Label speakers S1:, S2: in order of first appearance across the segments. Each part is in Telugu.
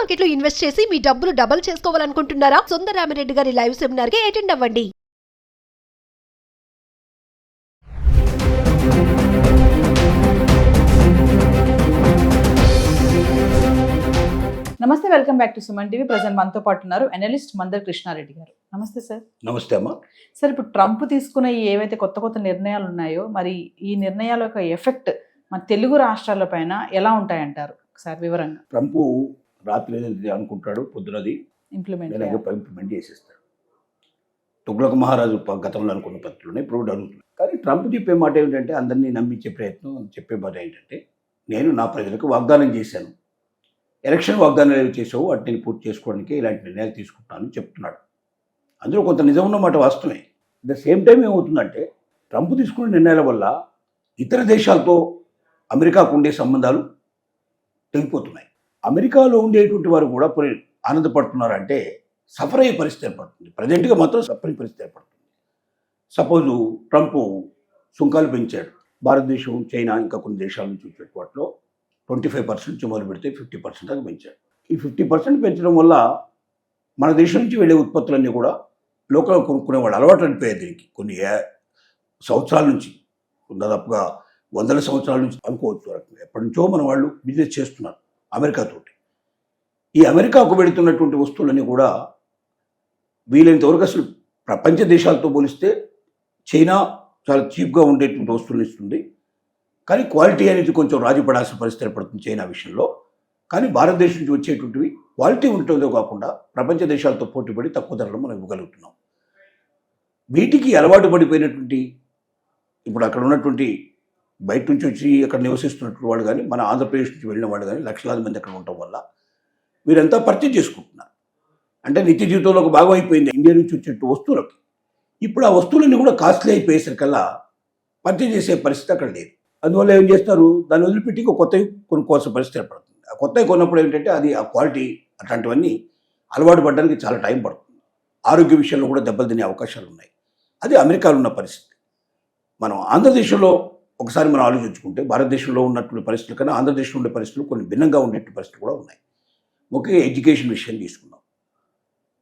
S1: మార్కెట్ లో ఇన్వెస్ట్ చేసి మీ డబ్బులు డబుల్ చేసుకోవాలనుకుంటున్నారా? సుందరరామిరెడ్డి గారి లైవ్ సెమినార్ కి అటెండ్ అవ్వండి.
S2: నమస్తే, welcome back to Suman TV. Present మనతో పాటు ఉన్నారు అనలిస్ట్ మందర్ కృష్ణారెడ్డి గారు. నమస్తే సార్.
S3: నమస్తే అమ్మా.
S2: సార్, ఇప్పుడు ట్రంప్ తీసుకున్న ఈ ఏవైతే కొత్త కొత్త నిర్ణయాలు ఉన్నాయో, మరి ఈ నిర్ణయాల యొక్క ఎఫెక్ట్ మన తెలుగు రాష్ట్రాల పైన ఎలా ఉంటాయంటారు? సార్ వివరంగా.
S3: ట్రంప్ రాత్రి ఏదైతే అనుకుంటాడు పొద్దునది ఇంప్లిమెంట్ చేసేస్తాడు. తుగ్లక్ మహారాజు గతంలో అనుకున్న పద్ధతిలోనే ఇప్పుడు అడుగుతున్నాడు. కానీ ట్రంప్ చెప్పే మాట ఏమిటంటే, అందరినీ నమ్మించే ప్రయత్నం చెప్పే మాట ఏంటంటే, నేను నా ప్రజలకు వాగ్దానం చేశాను, ఎలక్షన్ వాగ్దానాలు ఏవి చేసావు వాటిని పూర్తి చేసుకోవడానికి ఇలాంటి నిర్ణయాలు తీసుకుంటానని చెప్తున్నాడు. అందులో కొంత నిజం ఉన్నమాట, వాస్తవమే. అట్ ద సేమ్ టైం ఏమవుతుందంటే, ట్రంప్ తీసుకున్న నిర్ణయాల వల్ల ఇతర దేశాలతో అమెరికాకు ఉండే సంబంధాలు తెగిపోతున్నాయి. అమెరికాలో ఉండేటువంటి వారు కూడా ఆనందపడుతున్నారంటే సఫర్ అయ్యే పరిస్థితి ఏర్పడుతుంది. ప్రజెంట్గా మాత్రం సఫరింగ్ పరిస్థితి ఏర్పడుతుంది. సపోజు ట్రంప్ సుంకాలు పెంచాడు. భారతదేశం, చైనా, ఇంకా కొన్ని దేశాల నుంచి వచ్చే వాటిలో 25% నుంచి మొదలు పెడితే 50% దాకా పెంచాడు. ఈ 50% పెంచడం వల్ల మన దేశం నుంచి వెళ్ళే ఉత్పత్తులన్నీ కూడా లోకల్ కొనుక్కునే వాళ్ళు అలవాటు అనిపోయాయి. దీనికి కొన్ని సంవత్సరాల నుంచి, దాదాపుగా 100 సంవత్సరాల నుంచి అనుకోవచ్చు. ఎప్పటి నుంచో మన వాళ్ళు బిజినెస్ చేస్తున్నారు అమెరికాతోటి. ఈ అమెరికాకు వెళుతున్నటువంటి వస్తువులన్నీ కూడా వీలైనంతవరకు అసలు ప్రపంచ దేశాలతో పోలిస్తే చైనా చాలా చీప్గా ఉండేటువంటి వస్తువులు ఇస్తుంది. కానీ క్వాలిటీ అనేది కొంచెం రాజీ పడాల్సిన పరిస్థితి ఏర్పడుతుంది చైనా విషయంలో. కానీ భారతదేశం నుంచి వచ్చేటువంటివి క్వాలిటీ ఉంటుందో కాకుండా ప్రపంచ దేశాలతో పోటీపడి తక్కువ ధరలో మనం ఇవ్వగలుగుతున్నాం. వీటికి అలవాటు పడిపోయినటువంటి ఇప్పుడు అక్కడ ఉన్నటువంటి బయట నుంచి వచ్చి అక్కడ నివసిస్తున్నటువంటి వాళ్ళు కానీ, మన ఆంధ్రప్రదేశ్ నుంచి వెళ్ళిన వాళ్ళు కానీ లక్షలాది మంది అక్కడ ఉండటం వల్ల వీరంతా పర్చేజ్ చేసుకుంటున్నారు. అంటే నిత్య జీవితంలో ఒక భాగం అయిపోయింది ఇండియా నుంచి వచ్చే వస్తువులకి. ఇప్పుడు ఆ వస్తువులన్నీ కూడా కాస్ట్లీ అయిపోయేసరికల్లా పర్చేజ్ చేసే పరిస్థితి అక్కడ లేదు. అందువల్ల ఏం చేస్తారు, దాన్ని వదిలిపెట్టి కొత్తవి కొనుక్కోవాల్సిన పరిస్థితి ఏర్పడుతుంది. ఆ కొత్తవి కొన్నప్పుడు ఏంటంటే అది ఆ క్వాలిటీ అట్లాంటివన్నీ అలవాటు పడడానికి చాలా టైం పడుతుంది. ఆరోగ్య విషయంలో కూడా దెబ్బలు తినే అవకాశాలు ఉన్నాయి. అది అమెరికాలో ఉన్న పరిస్థితి. మనం ఆంధ్రదేశంలో ఒకసారి మనం ఆలోచించుకుంటే, భారతదేశంలో ఉన్నటువంటి పరిస్థితుల కన్నా ఆంధ్రదేశంలో ఉండే పరిస్థితులు కొన్ని భిన్నంగా ఉండేటువంటి పరిస్థితులు కూడా ఉన్నాయి. ముఖ్యంగా ఎడ్యుకేషన్ విషయం తీసుకున్నాం.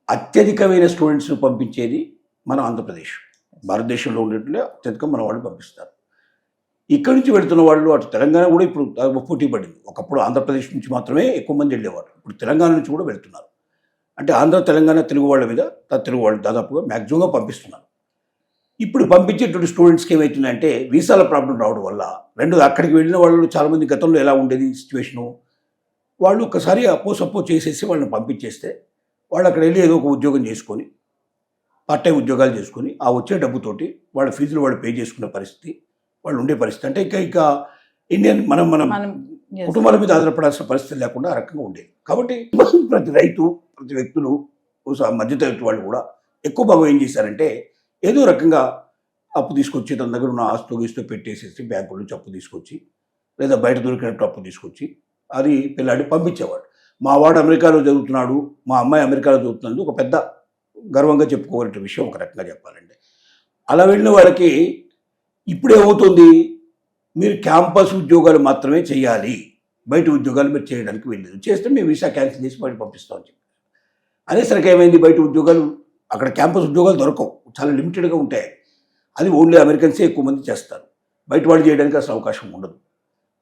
S3: అత్యధికమైన స్టూడెంట్స్ని పంపించేది మన ఆంధ్రప్రదేశ్. భారతదేశంలో ఉండేట్లే అత్యధికం మన వాళ్ళు పంపిస్తారు. ఇక్కడి నుంచి వెళుతున్న వాళ్ళు అటు తెలంగాణ కూడా ఇప్పుడు పోటీ పడింది. ఒకప్పుడు ఆంధ్రప్రదేశ్ నుంచి మాత్రమే ఎక్కువ మంది వెళ్ళేవారు, ఇప్పుడు తెలంగాణ నుంచి కూడా వెళ్తున్నారు. అంటే ఆంధ్ర తెలంగాణ తెలుగు వాళ్ళ మీద తెలుగు వాళ్ళు దాదాపుగా మ్యాక్సిమంగా పంపిస్తున్నారు. ఇప్పుడు పంపించేటువంటి స్టూడెంట్స్కి ఏమవుతుందంటే వీసాల ప్రాబ్లం రావడం వల్ల, రెండు అక్కడికి వెళ్ళిన వాళ్ళు చాలామంది గతంలో ఎలా ఉండేది సిచ్యువేషను, వాళ్ళు ఒక్కసారి సపో చేసేసి వాళ్ళని పంపించేస్తే వాళ్ళు అక్కడ వెళ్ళి ఏదో ఒక ఉద్యోగం చేసుకొని, పార్ట్ టైం ఉద్యోగాలు చేసుకొని ఆ వచ్చే డబ్బుతోటి వాళ్ళ ఫీజులు వాళ్ళు పే చేసుకునే పరిస్థితి వాళ్ళు ఉండే పరిస్థితి. అంటే ఇక ఇండియన్ మనం కుటుంబాల మీద ఆధారపడాల్సిన పరిస్థితి లేకుండా ఆ రకంగా ఉండేది. కాబట్టి ప్రతి రైతు, ప్రతి వ్యక్తులు, మధ్యతరగతి వాళ్ళు కూడా ఎక్కువ భాగం ఏం చేశారంటే ఏదో రకంగా అప్పు తీసుకొచ్చి తన దగ్గర ఉన్న ఆస్తో గీస్తో పెట్టేసేసి బ్యాంకుల నుంచి అప్పు తీసుకొచ్చి, లేదా బయట దొరికినట్టు అప్పు తీసుకొచ్చి అది పిల్లాడి పంపించేవాడు. మా వాడు అమెరికాలో చదువుతున్నాడు, మా అమ్మాయి అమెరికాలో చదువుతున్నది ఒక పెద్ద గర్వంగా చెప్పుకోవాలంటే విషయం ఒక రకంగా చెప్పాలంటే. అలా వెళ్ళిన వాళ్ళకి ఇప్పుడు ఏమవుతుంది, మీరు క్యాంపస్ ఉద్యోగాలు మాత్రమే చేయాలి, బయట ఉద్యోగాలు మీరు చేయడానికి వెళ్ళలేదు, చేస్తే మేము వీసా క్యాన్సిల్ చేసి బయట పంపిస్తామని చెప్పి అనేసరికి ఏమైంది, బయట ఉద్యోగాలు అక్కడ క్యాంపస్ ఉద్యోగాలు దొరకవు, చాలా లిమిటెడ్గా ఉంటాయి. అది ఓన్లీ అమెరికన్సే ఎక్కువ మంది చేస్తారు, బయట వాళ్ళు చేయడానికి అసలు అవకాశం ఉండదు.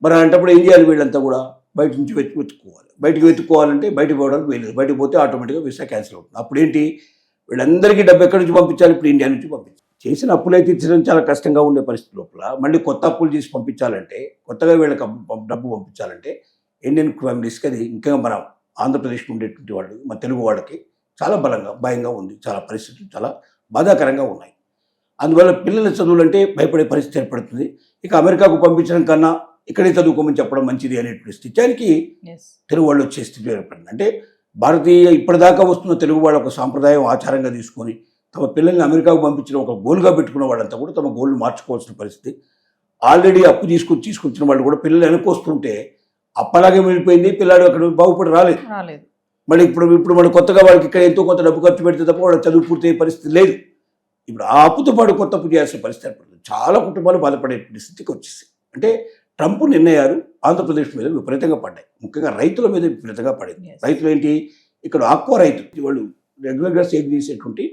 S3: మరి అలాంటప్పుడు ఏం చేయాలి, వీళ్ళంతా కూడా బయట నుంచి వెతుక్కోవాలి. బయటికి వెతుక్కోవాలంటే బయటకు పోవడానికి వెళ్ళలేదు, బయటకు పోతే ఆటోమేటిక్గా వీసా క్యాన్సిల్ అవుతుంది. అప్పుడు ఏంటి, వీళ్ళందరికీ డబ్బు ఎక్కడి నుంచి పంపించాలి, ఇప్పుడు ఇండియా నుంచి పంపించాలి. చేసిన అప్పులైతే తీర్చడం చాలా కష్టంగా ఉండే పరిస్థితి లోపల మళ్ళీ కొత్త అప్పులు చేసి పంపించాలంటే, కొత్తగా వీళ్ళకి డబ్బు పంపించాలంటే ఇండియన్ ఫ్యామిలీస్కి అది ఇంకా మన ఆంధ్రప్రదేశ్లో ఉండేటువంటి వాళ్ళు, మన తెలుగు వాళ్ళకి చాలా భయంగా ఉంది. చాలా పరిస్థితులు చాలా బాధాకరంగా ఉన్నాయి. అందువల్ల పిల్లల చదువులంటే భయపడే పరిస్థితి ఏర్పడుతుంది. ఇక అమెరికాకు పంపించడం కన్నా ఇక్కడే చదువుకోమని చెప్పడం మంచిది అనేటువంటి స్థితికి తెలుగు వాళ్ళు వచ్చే స్థితి ఏర్పడింది. అంటే భారతీయ ఇప్పటిదాకా వస్తున్న తెలుగు వాళ్ళ ఒక సాంప్రదాయం ఆచారంగా తీసుకొని తమ పిల్లల్ని అమెరికాకు పంపించడం ఒక గోల్గా పెట్టుకున్న వాళ్ళంతా కూడా తమ గోల్ని మార్చుకోవాల్సిన పరిస్థితి. ఆల్రెడీ అప్పు తీసుకొచ్చిన వాళ్ళు కూడా పిల్లలు వెనకొస్తుంటే అప్పలాగే వెళ్ళిపోయింది, పిల్లాడు అక్కడ బాగుపడి రాలేదు. మళ్ళీ ఇప్పుడు మన కొత్తగా వాళ్ళకి ఇక్కడ ఎంతో కొంత డబ్బు ఖర్చు పెడితే తప్ప వాళ్ళకి చదువు పూర్తయ్యే పరిస్థితి లేదు. ఇప్పుడు ఆ అప్పుతో పాటు కొత్త అప్పు చేయాల్సిన పరిస్థితి ఏర్పడుతుంది. చాలా కుటుంబాలు బాధపడే స్థితికి వచ్చేసి. అంటే ట్రంప్ నిర్ణయాలు ఆంధ్రప్రదేశ్ మీద విపరీతంగా పడ్డాయి, ముఖ్యంగా రైతుల మీద విపరీతంగా పడింది.
S2: Yes.
S3: రైతులు ఏంటి, ఇక్కడ ఆక్వా రైతు వాళ్ళు రెగ్యులర్గా సేల్ చేసేటువంటి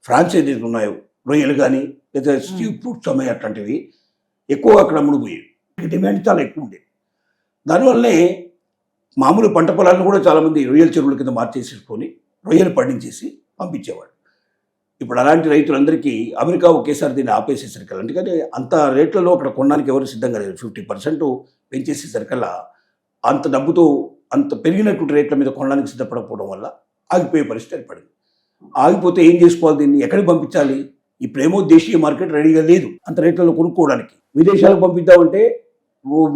S3: ఫ్రాంచైజీలు ఉన్నాయో, రొయ్యలు కానీ లేదా స్టీ ఫ్రూట్స్ అమ్మాయి అట్లాంటివి ఎక్కువగా అక్కడ అమ్ముడుపోయాయి. డిమాండ్ చాలా ఎక్కువ ఉండేది. దానివల్లనే మామూలు పంట పొలాలను కూడా చాలామంది రొయ్యల చెరువుల కింద మార్చేసేసుకొని రొయ్యలు పండించేసి పంపించేవాడు. ఇప్పుడు అలాంటి రైతులందరికీ అమెరికా ఒకేసారి దీన్ని ఆపేసేసరికల్లా, అందుకని అంత రేట్లలో అక్కడ కొనడానికి ఎవరు సిద్ధంగా లేదు. 50% పెంచేసేసరికల్లా అంత డబ్బుతో అంత పెరిగినటువంటి రేట్ల మీద కొనడానికి సిద్ధపడకపోవడం వల్ల ఆగిపోయే పరిస్థితి ఏర్పడింది. ఆగిపోతే ఏం చేసుకోవాలి, దీన్ని ఎక్కడికి పంపించాలి? ఇప్పుడేమో దేశీయ మార్కెట్ రెడీగా లేదు అంత రేట్లలో కొనుక్కోవడానికి. విదేశాలకు పంపిద్దామంటే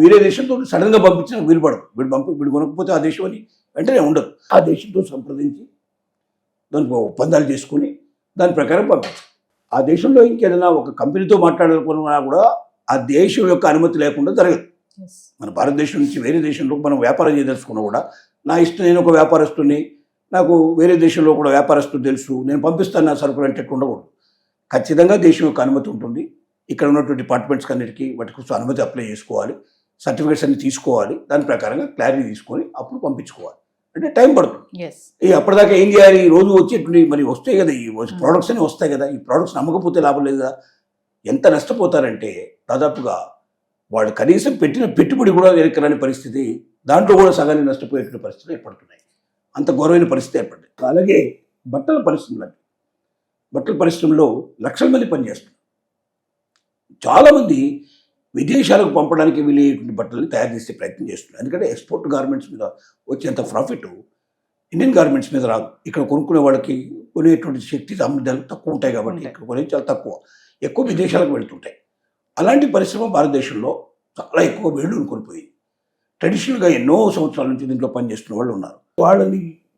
S3: వేరే దేశంతో సడన్గా పంపించిన వీలు పడదు. వీడు కొనకపోతే ఆ దేశం అని వెంటనే ఉండదు. ఆ దేశంతో సంప్రదించి దానికి ఒప్పందాలు చేసుకుని దాని ప్రకారం పంపించాలి. ఆ దేశంలో ఇంకేదైనా ఒక కంపెనీతో మాట్లాడాలనుకున్నా కూడా ఆ దేశం యొక్క అనుమతి లేకుండా జరగదు. మన భారతదేశం నుంచి వేరే దేశంలో మనం వ్యాపారం చేయదలుచుకున్నా కూడా నా ఇష్టం, నేను ఒక వ్యాపారస్తుని, నాకు వేరే దేశంలో కూడా వ్యాపారస్తులు తెలుసు, నేను పంపిస్తాను నా సరుకులు అంటే ఉండకూడదు. ఖచ్చితంగా దేశం యొక్క అనుమతి ఉంటుంది. ఇక్కడ ఉన్నటువంటి డిపార్ట్మెంట్స్కి అన్నిటికీ వాటి కోసం అనుమతి అప్లై చేసుకోవాలి, సర్టిఫికేట్స్ అన్ని తీసుకోవాలి, దాని ప్రకారంగా క్లారిటీ తీసుకొని అప్పుడు పంపించుకోవాలి. అంటే టైం పడుతుంది. అప్పటిదాకా ఏం చేయాలి, రోజు వచ్చేటువంటి మరి వస్తాయి కదా, ఈ ప్రోడక్ట్స్ అని వస్తాయి కదా, ఈ ప్రోడక్ట్స్ నమ్మకపోతే లాభం లేదు కదా. ఎంత నష్టపోతారంటే దాదాపుగా వాడు కనీసం పెట్టిన పెట్టుబడి కూడా వెనక్కరాని పరిస్థితి, దాంట్లో కూడా సగాన్ని నష్టపోయేటువంటి పరిస్థితులు ఏర్పడుతున్నాయి. అంత ఘోరమైన పరిస్థితి ఏర్పడింది. అలాగే బట్టల పరిశ్రమలో లక్షల మంది పనిచేస్తున్నారు. చాలామంది విదేశాలకు పంపడానికి వీలయ్యేటువంటి బట్టలని తయారు చేసే ప్రయత్నం చేస్తున్నారు. ఎందుకంటే ఎక్స్పోర్ట్ గార్మెంట్స్ మీద వచ్చేంత ప్రాఫిట్ ఇండియన్ గార్మెంట్స్ మీద రాదు. ఇక్కడ కొనుక్కునే వాళ్ళకి కొనేటువంటి శక్తి సామర్థ్యాలు తక్కువ ఉంటాయి కాబట్టి ఇక్కడ కొనేది చాలా తక్కువ, ఎక్కువ విదేశాలకు వెళుతుంటాయి. అలాంటి పరిశ్రమ భారతదేశంలో చాలా ఎక్కువ వేళ్ళు కోల్పోయింది. ట్రెడిషనల్గా ఎన్నో సంవత్సరాల నుంచి దీంట్లో పనిచేస్తున్న వాళ్ళు ఉన్నారు.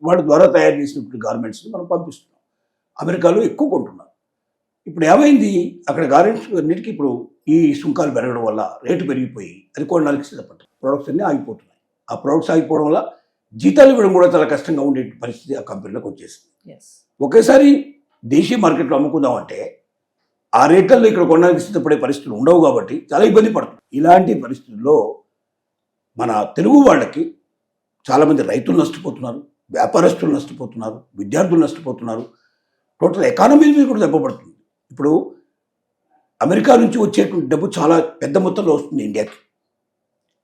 S3: వాళ్ళ ద్వారా తయారు చేసినటువంటి గార్మెంట్స్ని మనం పంపిస్తున్నాం. అమెరికాలో ఎక్కువ కొంటున్నారు. ఇప్పుడు ఏమైంది, అక్కడ గార్మెంట్స్ అన్నిటికీ ఇప్పుడు ఈ సుంకాలు పెరగడం వల్ల రేటు పెరిగిపోయి అది కొనడానికి సిద్ధపడ్డాయి. ప్రొడక్ట్స్ అన్నీ ఆగిపోతున్నాయి. ఆ ప్రొడక్ట్స్ ఆగిపోవడం వల్ల జీతాలు ఇవ్వడం కూడా చాలా కష్టంగా ఉండే పరిస్థితి ఆ కంపెనీలోకి వచ్చేసింది. ఒకేసారి దేశీయ మార్కెట్లో అమ్ముకుందామంటే ఆ రేట్లలో ఇక్కడ కొనడానికి సిద్ధపడే పరిస్థితులు ఉండవు కాబట్టి చాలా ఇబ్బంది పడుతుంది. ఇలాంటి పరిస్థితుల్లో మన తెలుగు వాళ్ళకి చాలామంది రైతులు నష్టపోతున్నారు, వ్యాపారస్తులు నష్టపోతున్నారు, విద్యార్థులు నష్టపోతున్నారు. టోటల్ ఎకానమీ మీద కూడా దెబ్బపడుతుంది. ఇప్పుడు అమెరికా నుంచి వచ్చేటువంటి డబ్బు చాలా పెద్ద మొత్తంలో వస్తుంది ఇండియాకి.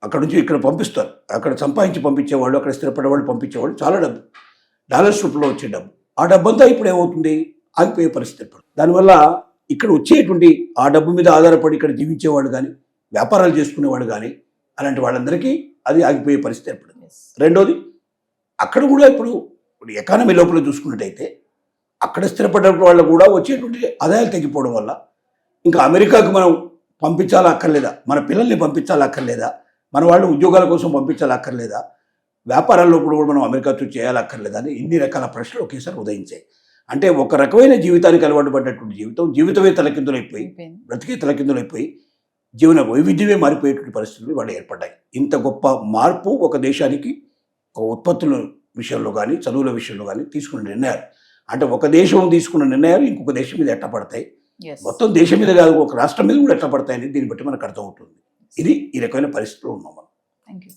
S3: అక్కడ నుంచి ఇక్కడ పంపిస్తారు. అక్కడ సంపాదించి పంపించేవాళ్ళు, అక్కడ స్థిరపడేవాళ్ళు పంపించేవాళ్ళు చాలా డబ్బు, డాలర్స్ రూపంలో వచ్చే డబ్బు. ఆ డబ్బంతా ఇప్పుడు ఏమవుతుంది, ఆగిపోయే పరిస్థితి ఏర్పడుతుంది. దానివల్ల ఇక్కడ వచ్చేటువంటి ఆ డబ్బు మీద ఆధారపడి ఇక్కడ జీవించేవాళ్ళు కానీ, వ్యాపారాలు చేసుకునేవాళ్ళు కానీ, అలాంటి వాళ్ళందరికీ అది ఆగిపోయే పరిస్థితి ఏర్పడింది. రెండోది, అక్కడ కూడా ఇప్పుడు ఎకానమీ లోపల చూసుకున్నట్టయితే అక్కడ స్థిరపడ్డ వాళ్ళు కూడా వచ్చేటువంటి ఆదాయాలు తగ్గిపోవడం వల్ల ఇంకా అమెరికాకు మనం పంపించాలా అక్కర్లేదా, మన పిల్లల్ని పంపించాలా అక్కర్లేదా, మన వాళ్ళు ఉద్యోగాల కోసం పంపించాలా అక్కర్లేదా, వ్యాపారాల్లో కూడా మనం అమెరికాతో చేయాలక్కర్లేదా అని ఇన్ని రకాల ప్రశ్నలు ఒకేసారి ఉదయించాయి. అంటే ఒక రకమైన జీవితానికి అలవాటు పడ్డటువంటి జీవితమే తలకిందులైపోయి, బ్రతికే తలకిందులైపోయి, జీవన వైవిధ్యమే మారిపోయేటువంటి పరిస్థితులు వాళ్ళు ఏర్పడ్డాయి. ఇంత గొప్ప మార్పు ఒక దేశానికి ఒక ఉత్పత్తుల విషయంలో కానీ, చదువుల విషయంలో కానీ తీసుకున్న నిర్ణయాలు, అంటే ఒక దేశం తీసుకున్న నిర్ణయాలు ఇంకొక దేశం మీద ఎట్లా పడతాయి, మొత్తం దేశం మీద కాదు ఒక రాష్ట్రం మీద కూడా ఎట్లా పడతాయని దీన్ని బట్టి మనకు అర్థమవుతుంది. ఇది ఈ రకమైన పరిస్థితుల్లో ఉన్నాం మనం.
S2: Thank you.